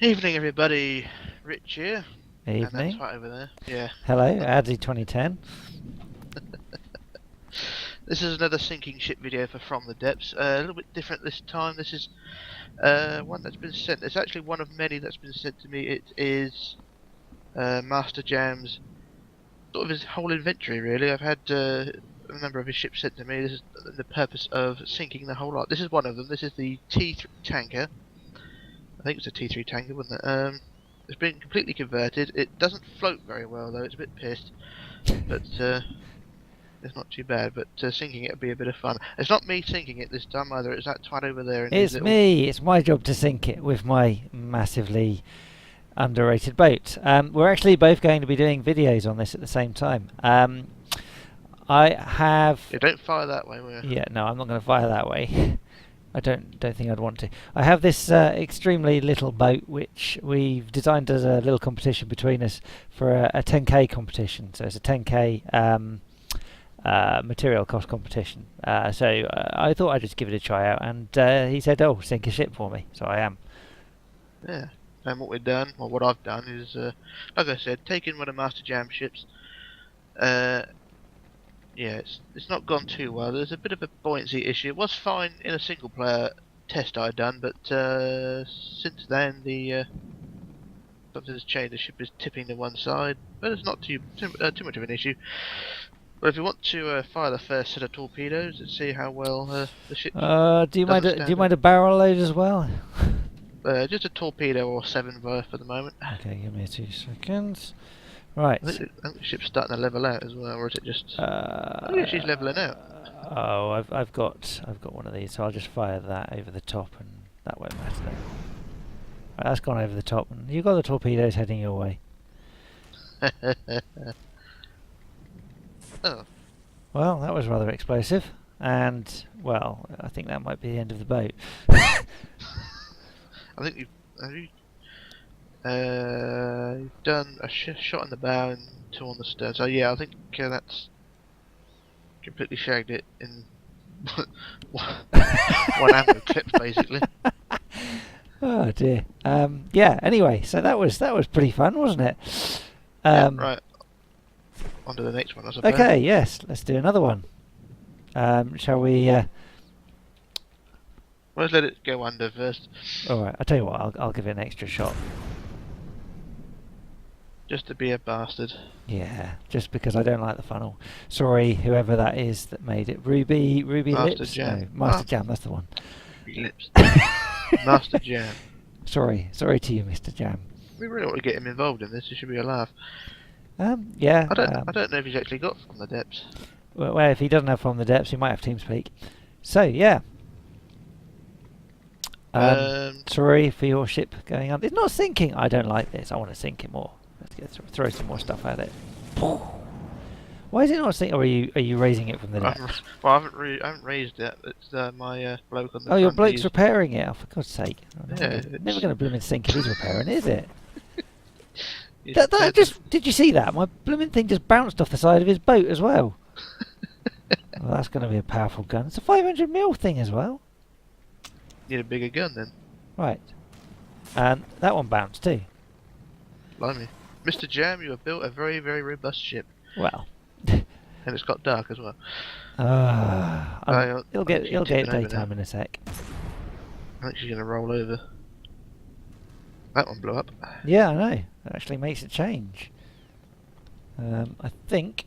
Evening, everybody. Rich here. And that's Evening. right over there. Yeah. Hello, Adzi 2010. This is another sinking ship video for From the Depths. A little bit different this time. This is one that's been sent. It's actually one of many that's been sent to me. It is Master Jam's sort of his whole inventory, really. I've had a number of his ships sent to me. This is the purpose of sinking the whole lot. This is one of them. This is the T3 tanker. I think it's a T3 tanker, wasn't it? It's been completely converted. It doesn't float very well though. It's a bit pissed, but it's not too bad. But sinking it would be a bit of fun. It's not me sinking it this time either. It's that twat over there. In It's his me. It's my job to sink it with my massively underrated boat. We're actually both going to be doing videos on this at the same time. I have. Yeah, don't fire that way, will you? Yeah, no, I'm not going to fire that way. I don't think I'd want to. I have this extremely little boat which we've designed as a little competition between us for a 10k competition. So it's a 10k material cost competition. So I thought I'd just give it a try out, and he said, "Oh, sink a ship for me." So I am. Yeah. And what we've done, or what I've done, is like I said, taken one of Master Jam ships. Yeah, it's not gone too well. There's a bit of a buoyancy issue. It was fine in a single player test I'd done, but since then something has changed. The ship is tipping to one side, but it's not too much of an issue. But if you want to fire the first set of torpedoes and see how well the ship Do you mind a barrel load as well? just a torpedo or 7 for the moment. Okay, give me 2 seconds. Right. I think the ship's starting to level out as well, or is it just? Oh yeah, she's leveling out. Oh, I've got one of these, so I'll just fire that over the top, and that won't matter then. Right, that's gone over the top, and you've got the torpedoes heading your way. Oh. Well, that was rather explosive, and well, I think that might be the end of the boat. I think you've done a shot in the bow and 2 on the stern. So yeah, I think that's completely shagged it in one ammo clip, basically. Oh dear. Yeah. Anyway, so that was pretty fun, wasn't it? Yeah, right. On to the next one, I suppose. Okay. Yes. Let's do another one. Shall we? Let's let it go under first. All right. I'll tell you what. I'll give it an extra shot. Just to be a bastard. Yeah, just because I don't like the funnel. Sorry, whoever that is that made it. Ruby Master Lips? Jam. No, Master Jam, that's the one. Ruby Lips. Master Jam. Sorry to you, Mr. Jam. We really ought to get him involved in this. It should be a laugh. Yeah. I don't know if he's actually got From the Depths. Well, if he doesn't have From the Depths, he might have TeamSpeak. So, yeah. Sorry for your ship going on. It's not sinking. I don't like this. I want to sink it more. Let's throw some more stuff at it. Why is it not sinking? Or are you raising it from the depths? Well, I haven't raised it. It's my bloke on the. Oh, your bloke's repairing it. Oh, for God's sake! Yeah, never going to blooming sink if he's repairing it, is it? Did you see that? My blooming thing just bounced off the side of his boat as well. Well, that's going to be a powerful gun. It's a 500mm thing as well. Need a bigger gun then. Right. And that one bounced too. Blimey. Mr. Jam, you have built a very, very robust ship. Well. And it's got dark as well. He'll get daytime in a sec. I think she's going to roll over. That one blew up. Yeah, I know. It actually makes a change. I think...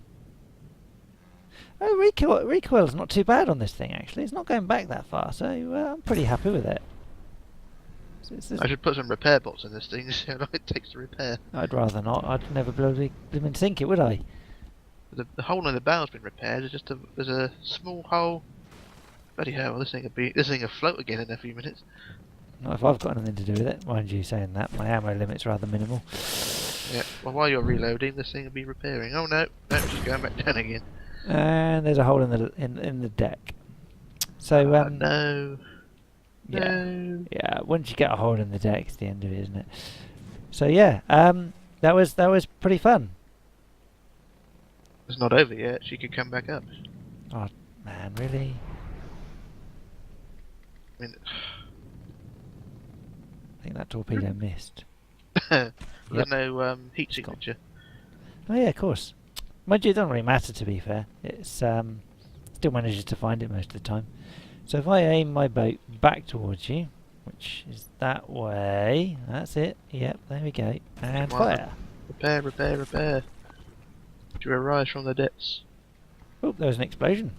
Oh, recoil's not too bad on this thing, actually. It's not going back that far, so I'm pretty happy with it. I should put some repair bolts in this thing to see how long it takes to repair. I'd rather not. I'd never bloody sink it, would I? The hole in the bow's been repaired. There's a small hole. Bloody hell! This thing will float again in a few minutes. Not if I've got anything to do with it. Mind you, saying that, my ammo limit's rather minimal. Yeah. Well, while you're reloading, this thing will be repairing. Oh no! No, just going back down again. And there's a hole in the deck. So no. Yeah. No. Yeah, once you get a hole in the deck, it's the end of it, isn't it? So yeah, that was pretty fun. It's not over yet. She could come back up. Oh man, really? I mean, think that torpedo missed. There's Yep. no heat It's gone. signature. Oh yeah, of course. Mind you, it doesn't really matter, to be fair. It's still manages to find it most of the time. So if I aim my boat back towards you, which is that way, that's it. Yep, there we go. And Come on. fire. Repair, repair, repair. To arise from the depths. Oh, there was an explosion.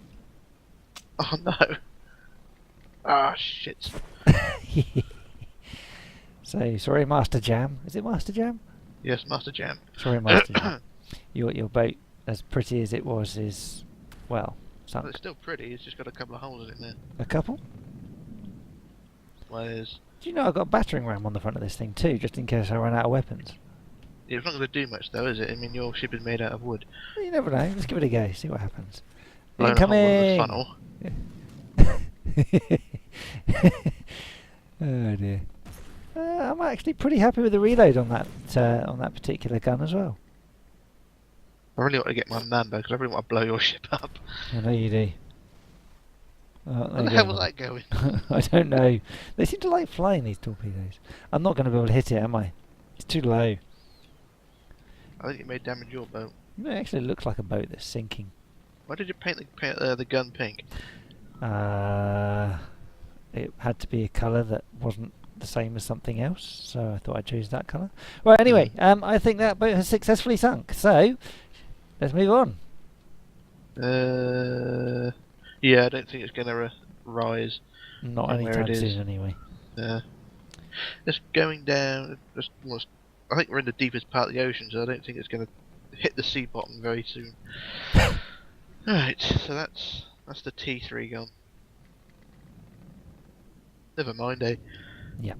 Oh no. Ah, shit. So sorry, Master Jam. Is it Master Jam? Yes, Master Jam. Sorry, Master Jam. Your boat, as pretty as it was, is well Well, sunk. it's still pretty, it's just got a couple of holes in it there. A couple. Whereas, Do you know I've got a battering ram on the front of this thing too, just in case I run out of weapons? it's not going to do much though, is it? I mean, your ship is made out of wood. Well, you never know. Let's give it a go. See what happens. Blown a hole in the Incoming. funnel. Oh dear. I'm actually pretty happy with the reload on that particular gun as well. I really want to get my Mamba because I really want to blow your ship up. I know you do. Where the hell was that going? I don't know. They seem to like flying, these torpedoes. I'm not going to be able to hit it, am I? It's too low. I think it may damage your boat. It actually looks like a boat that's sinking. Why did you paint the gun pink? It had to be a colour that wasn't the same as something else, so I thought I'd choose that colour. Well, anyway, I think that boat has successfully sunk, so let's move on. Yeah, I don't think it's going to rise. Not from where anytime it is. soon, anyway. It's going down. I think we're in the deepest part of the ocean, so I don't think it's going to hit the sea bottom very soon. Right, so that's the T3 gone. Never mind, eh? Yeah.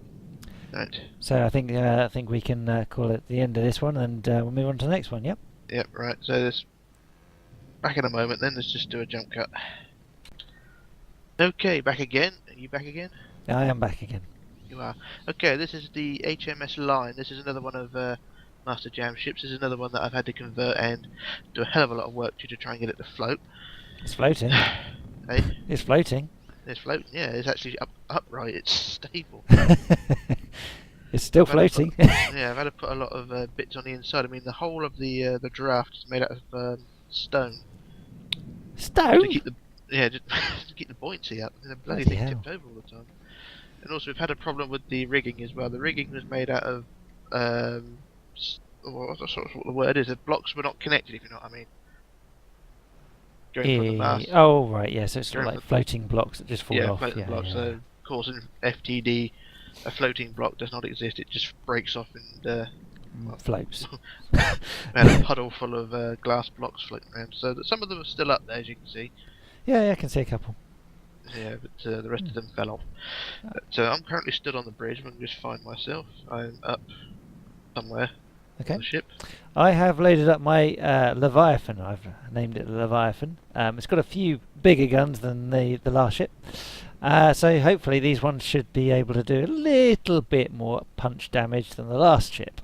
Right. So I think we can call it the end of this one, and we'll move on to the next one. Yep. Yep. Right. So this back in a moment. Then let's just do a jump cut. Okay, back again. Are you back again? I am back again. You are. Okay, this is the HMS Lion. This is another one of Master Jam ships. This is another one that I've had to convert and do a hell of a lot of work to try and get it to float. It's floating. Hey, It's floating. it's floating. Yeah, it's actually upright. It's stable. It's still I've had to floating. Yeah, I've had to put a lot of bits on the inside. I mean, the whole of the draft is made out of stone. Stone? To keep the just to keep the buoyancy up. The bloody Bloody thing hell. tipped over all the time. And also, we've had a problem with the rigging as well. The rigging was made out of what the word is. The blocks were not connected, if you know what I mean. Going from the mast. Oh right, yeah. So it's sort of Going like from- floating blocks that just fall Yeah, off. floating Yeah, blocks. yeah, So, yeah. of course, in FTD, a floating block does not exist. It just breaks off and Floats. we had a puddle full of glass blocks floating around. So that some of them are still up there, as you can see. Yeah, I can see a couple. Yeah, but the rest of them fell off. But I'm currently stood on the bridge. I'm just find myself. I'm up somewhere Okay. on the ship. I have loaded up my Leviathan. I've named it Leviathan. It's got a few bigger guns than the last ship. So hopefully these ones should be able to do a little bit more punch damage than the last ship.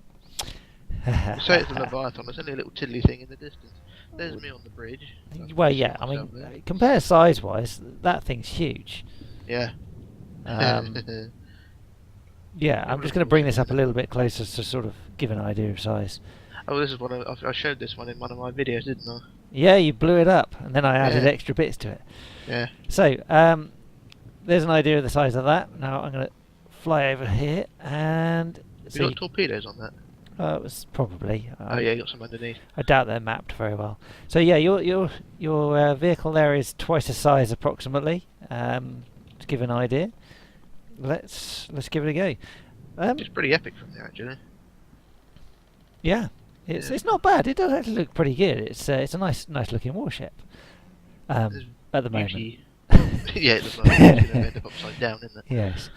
You say it's a Leviathan. There's only a little tiddly thing in the distance. There's me on the bridge. Well, yeah, I mean, compare size-wise, that thing's huge. Yeah. Yeah, I'm just going to bring this up a little bit closer to sort of give an idea of size. Oh, this is one I showed this one in one of my videos, didn't I? Yeah, you blew it up, and then I added Yeah. extra bits to it. Yeah. So, there's an idea of the size of that. Now I'm going to fly over here and You see. got torpedoes on that? It was probably. Oh yeah, you got some underneath. I doubt they're mapped very well. So yeah, your vehicle there is twice the size approximately. To give an idea, let's give it a go. It's pretty epic from there, actually. Yeah, Yeah. it's not bad. It does actually look pretty good. It's a nice looking warship. At the moment. Usually- yeah, it looks like it's going to end up upside down, isn't it? Yes.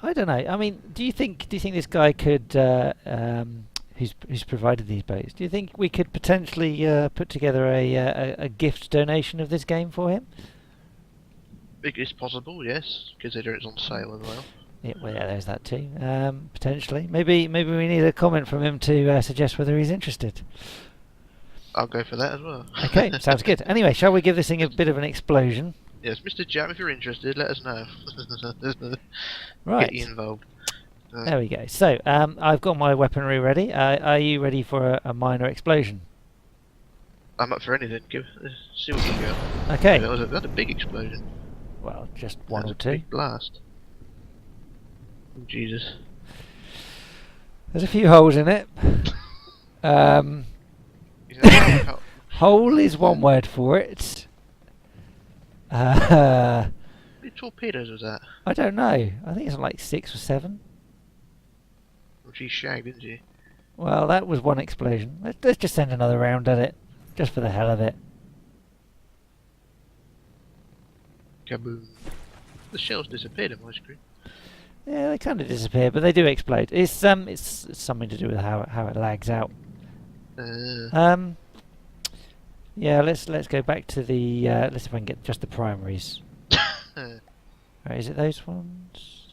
I don't know. I mean, do you think this guy could, who's provided these boats? Do you think we could potentially put together a gift donation of this game for him? It's possible, yes, considering it's on sale as well. Yeah, well, yeah, there's that too. Potentially, maybe we need a comment from him to suggest whether he's interested. I'll go for that as well. Okay, sounds good. Anyway, shall we give this thing a bit of an explosion? Yes, Mr. Jam, if you're interested, let us know. Right. Get you involved. There we go. So, I've got my weaponry ready. Are you ready for a minor explosion? I'm up for anything. Let's see what you got. Okay. That was a big explosion. Well, just one That or was a two. big blast. Oh, Jesus. There's a few holes in it. Hole is one word for it. How many torpedoes was that? I don't know. I think it's like 6 or 7. Well, she shagged, didn't she? Well, that was one explosion. Let's just send another round at it, just for the hell of it. Kaboom. The shells disappeared on my screen. Yeah, they kind of disappear, but they do explode. It's something to do with how it lags out. Yeah, let's go back to the let's see if I can get just the primaries. Right, is it those ones?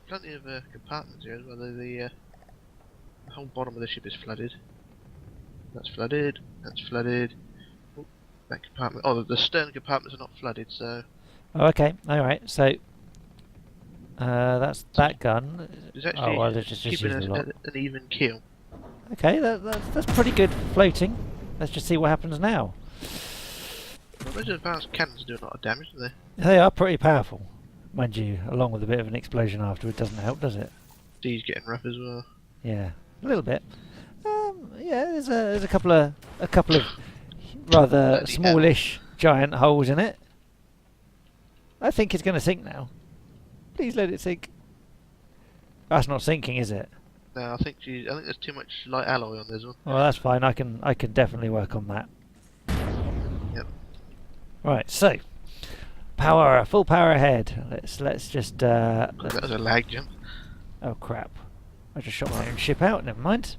Plenty of compartments here as well. The whole bottom of the ship is flooded. That's flooded. That's flooded. Oh, that compartment. Oh, the stern compartments are not flooded, so. Oh, okay. All right. So that's that gun. It's actually well, let's just keeping use us the lot. at an even keel. Okay, that's pretty good for floating. Let's just see what happens now. Well, those advanced cannons do a lot of damage, don't they? They are pretty powerful, mind you. Along with a bit of an explosion afterward, doesn't help, does it? Sea's getting rough as well. Yeah, a little bit. Yeah, there's a couple of rather Bloody smallish giant holes in it. I think it's going to sink now. Please let it sink. That's not sinking, is it? No, I think there's too much light alloy on this one. Well, that's fine. I can definitely work on that. Yep. Right. So, full power ahead. Let's just. That was a lag jump. Oh crap! I just shot my own ship out. Never mind.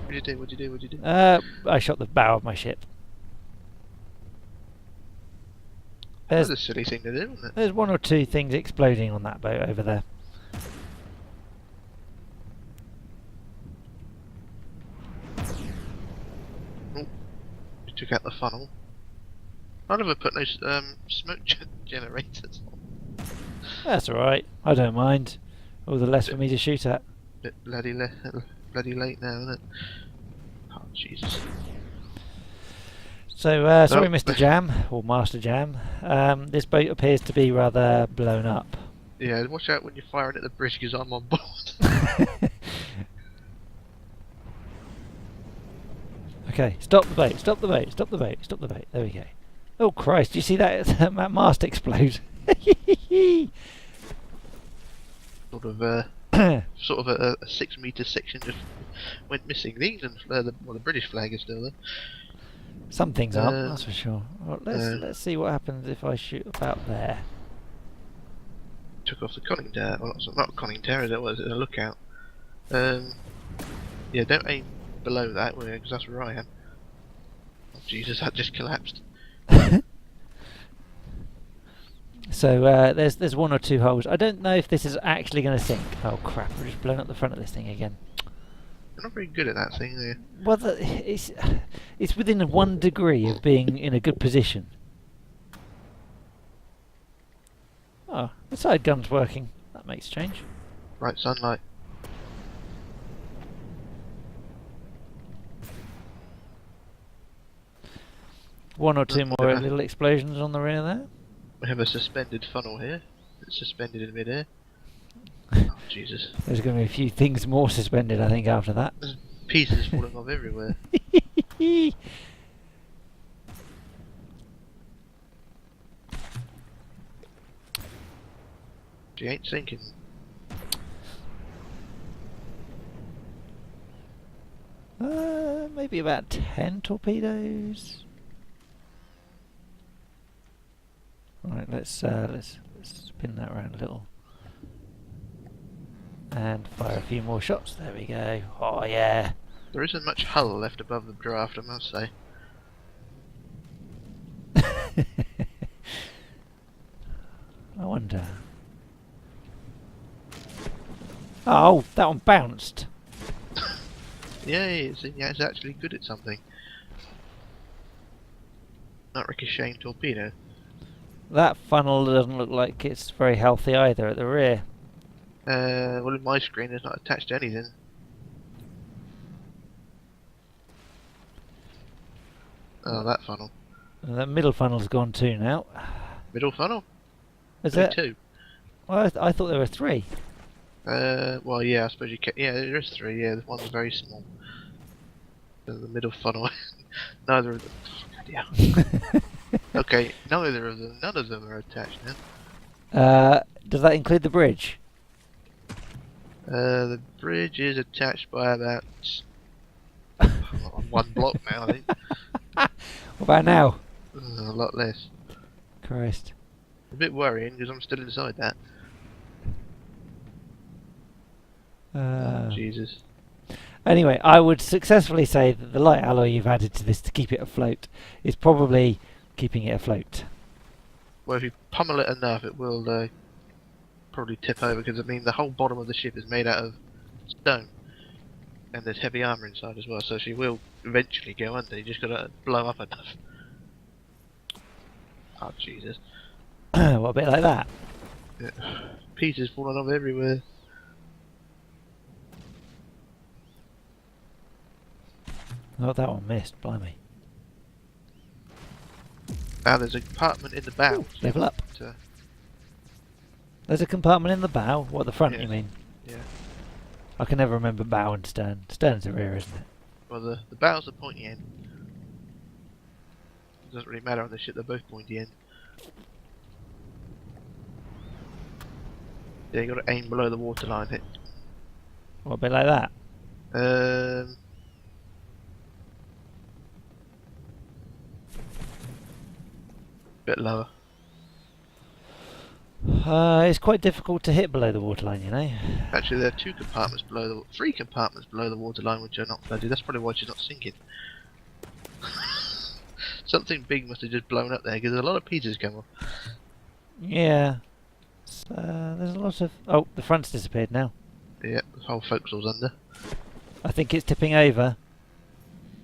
What'd you do? I shot the bow of my ship. That's a silly thing to do, isn't it? There's one or two things exploding on that boat over there. Oh, you took out the funnel. I never put no smoke generators on. That's alright. I don't mind. All the less for me to shoot at. Bit bloody late now, isn't it? Oh, Jesus. So, sorry, Mr. Jam, or Master Jam. This boat appears to be rather blown up. Yeah, watch out when you're firing at the bridge because I'm on board. Okay, stop the boat, stop the boat, stop the boat, stop the boat. There we go. Oh Christ, do you see that mast explode? Sort of a 6 metre section just went missing. The England, the British flag is still there. Some things aren't, that's for sure. Well, let's see what happens if I shoot about there. Took off the conning tower. Well, not conning tower, is it? Was it a lookout? Yeah, don't aim below that, because that's where I am. Oh, Jesus, that just collapsed. So there's one or two holes. I don't know if this is actually going to sink. Oh crap! We're just blown up the front of this thing again. You're not very good at that thing, are you? Well, it's within 1 degree of being in a good position. Oh, the side gun's working. That makes a change. Right, sunlight. One or two more little explosions on the rear there. We have a suspended funnel here. It's suspended in mid-air. Oh, Jesus. There's going to be a few things more suspended, I think, after that. There's pieces falling off everywhere. She ain't sinking. Maybe about 10 torpedoes. Right, let's spin that around a little. And fire a few more shots. There we go. Oh yeah. There isn't much hull left above the draft, I must say. I wonder. Oh, that one bounced. Yay, it's actually good at something. Not ricocheting torpedo. That funnel doesn't look like it's very healthy either at the rear. Well, in my screen, it's not attached to anything. Oh, that funnel. The middle funnel's gone too now. Middle funnel? Is Only it? two. Well, I thought there were 3. Well, yeah, I suppose you can. Yeah, there is 3. Yeah, this one's very small. The middle funnel. Neither of them. Yeah. Okay, neither of them. None of them are attached now. Does that include the bridge? The bridge is attached by about 1 block now, I think. What about now? A lot less. Christ. A bit worrying because I'm still inside that. Oh, Jesus. Anyway, I would successfully say that the light alloy you've added to this to keep it afloat is probably keeping it afloat. Well, if you pummel it enough, it will probably tip over because, I mean, the whole bottom of the ship is made out of stone. And there's heavy armour inside as well, so she will eventually go under. You just gotta blow up enough. Oh, Jesus. What, a bit like that? Yeah. Pieces falling off everywhere. Oh, that one missed, blimey. Now there's a compartment in the bow. Level up. There's a compartment in the bow? What, the front, Yeah. you mean? Yeah. I can never remember bow and stern. Stern's the rear, isn't it? Well, the bow's the pointy end. It doesn't really matter on the ship, they're both pointy end. Yeah, you gotta aim below the waterline. What, a bit like that? Bit lower. It's quite difficult to hit below the waterline, you know. Actually, there are 3 compartments below the waterline which are not flooded. That's probably why she's not sinking. Something big must have just blown up there because there's a lot of pieces come off. Yeah. So, there's a lot of... Oh, the front's disappeared now. Yeah, the whole forecastle's under. I think it's tipping over.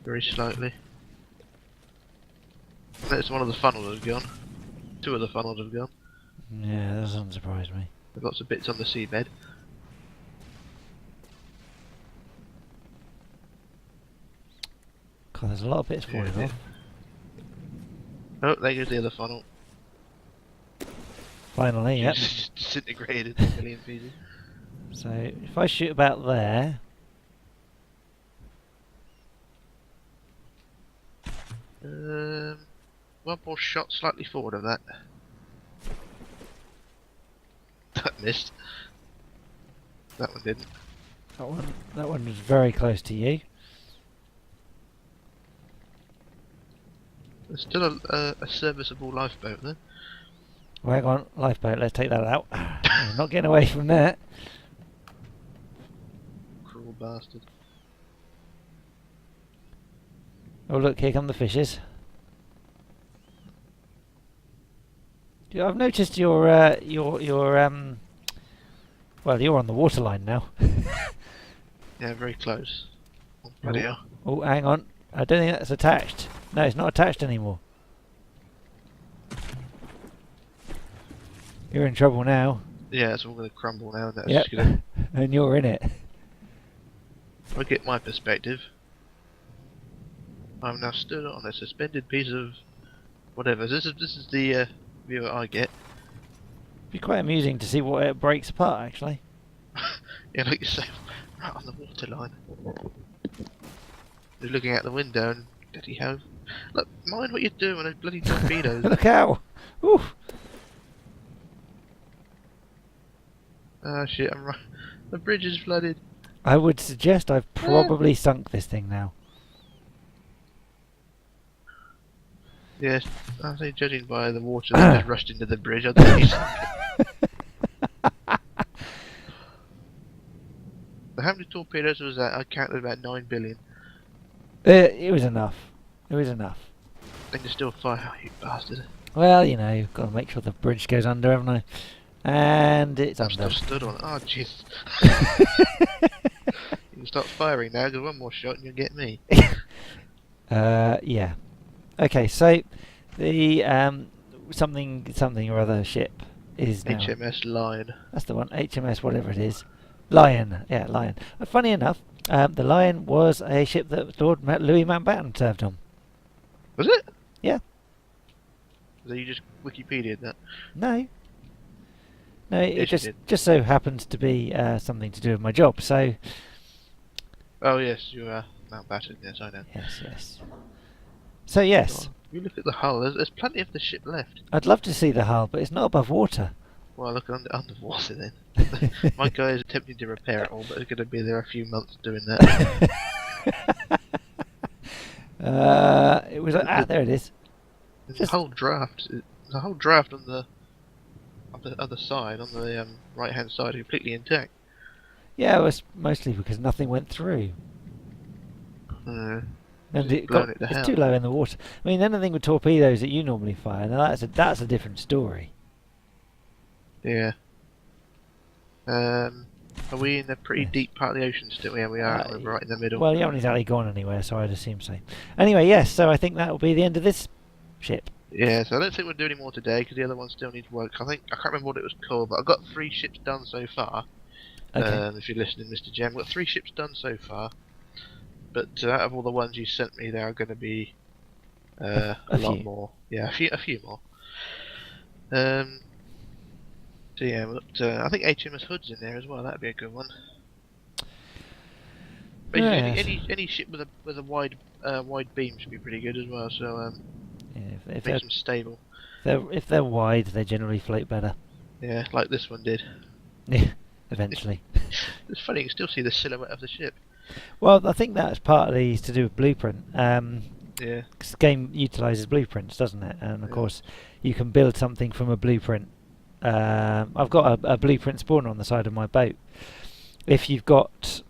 Very slightly. That's one of the funnels has gone. 2 of the funnels have gone. Yeah, that doesn't surprise me. There's lots of bits on the seabed. God, there's a lot of bits falling off. Oh, there goes the other funnel. Finally, yep. Just disintegrated in a million pieces. So, if I shoot about there... One more shot slightly forward of that. That missed. That one didn't. That one was very close to you. There's still a serviceable lifeboat there. Well, hang on, lifeboat, let's take that out. We're not getting away from that. Cruel bastard. Oh look, here come the fishes. Yeah, I've noticed your well, you're on the waterline now. Yeah, very close. Oh, bloody hell. Oh, hang on. I don't think that's attached. No, it's not attached anymore. You're in trouble now. Yeah, it's all going to crumble now. And that's Yep. just gonna, And you're in it. if I get my perspective, I'm now stood on a suspended piece of whatever. This is the view I get. It'd be quite amusing to see what it breaks apart, actually. Yeah, like yourself, right on the waterline. You're looking out the window and bloody hell. Look, mind what you're doing with bloody torpedoes. Look out! Oof! Ah shit, I'm right. The bridge is flooded. I would suggest I've probably sunk this thing now. Yes, I say judging by the water that just rushed into the bridge, I think he's sunk it. How many torpedoes was that? I counted about 9 billion. It was enough. It was enough. And you're still fire, you bastard. Well, you know, you've got to make sure the bridge goes under, haven't I? And it's I'm under. still stood on it. Oh, jeez. You can start firing now, because one more shot and you'll get me. Yeah. Okay, so the something or other ship is now. HMS Lion. That's the one. HMS, whatever it is. Lion. Yeah, Lion. Funny enough, the Lion was a ship that Lord Louis Mountbatten served on. Was it? Yeah. So you just Wikipedia'd that? No. No, it Yes, you just so happens to be something to do with my job. So. Oh yes, you are Mountbatten. Yes, I know. Yes. So yes. Oh, you look at the hull. There's plenty of the ship left. I'd love to see the hull, but it's not above water. Well, look underwater then. My guy is attempting to repair it all, but he's going to be there a few months doing that. It was there. It is. There's a whole draft. There's a whole draft on the other side, on the right-hand side, completely intact. Yeah, it was mostly because nothing went through. And it's too low in the water. I mean, anything with torpedoes that you normally fire, now that's a different story. Yeah. Are we in a pretty deep part of the ocean still? Yeah, we are. We're right in the middle. Well, you haven't exactly gone anywhere, so I'd assume so. Anyway, yes, so I think that will be the end of this ship. Yeah, so I don't think we'll do any more today, because the other one still needs work. I can't remember what it was called, but I've got 3 ships done so far. Okay. If you're listening, Mr. Jem, I've got 3 ships done so far. But out of all the ones you sent me, there are going to be a lot more. Yeah, a few more. So yeah, I think HMS Hood's in there as well. That'd be a good one. Basically, any ship with a wide beam should be pretty good as well. So yeah, if makes them stable. If they're wide, they generally float better. Yeah, like this one did. Yeah, eventually. It's funny, you can still see the silhouette of the ship. Well, I think that's partly to do with blueprint. Yeah. 'Cause the game utilises blueprints, doesn't it? And of course, you can build something from a blueprint. I've got a blueprint spawner on the side of my boat. If you've got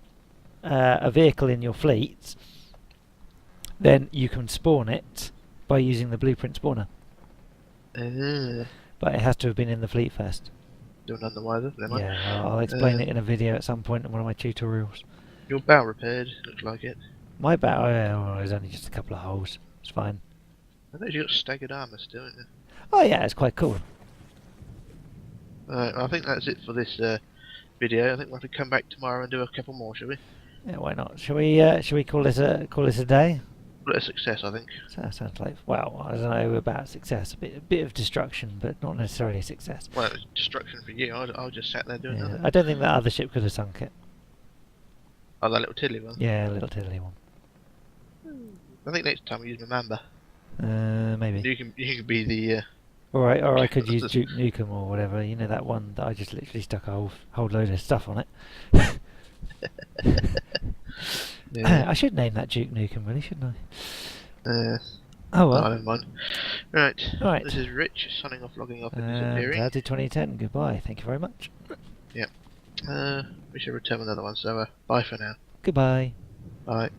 a vehicle in your fleet, then you can spawn it by using the blueprint spawner. But it has to have been in the fleet first. Do none the wiser. Yeah, I'll explain it in a video at some point in one of my tutorials. Your bow repaired, looks like it. My bow, there's only just a couple of holes. It's fine. I know you got staggered armour still, isn't it? Oh yeah, it's quite cool. I think that's it for this video. I think we'll have to come back tomorrow and do a couple more, shall we? Yeah, why not? Shall we call this a day? Well, a success, I think. So that sounds like, well, I don't know about success. A bit of destruction, but not necessarily a success. Well, it was destruction for you. I just sat there doing nothing. I don't think that other ship could have sunk it. Oh, that little tiddly one? Yeah, a little tiddly one. I think next time we use my Mamba. Maybe. You can be the... or I could use Duke Nukem or whatever. You know, that one that I just literally stuck a whole load of stuff on it. Yeah. I should name that Duke Nukem, really, shouldn't I? Oh well. Never mind. Right. This is Rich, signing off, logging off and disappearing. That did 2010. Goodbye. Thank you very much. Yeah. We should return another one, so bye for now. Goodbye. Bye.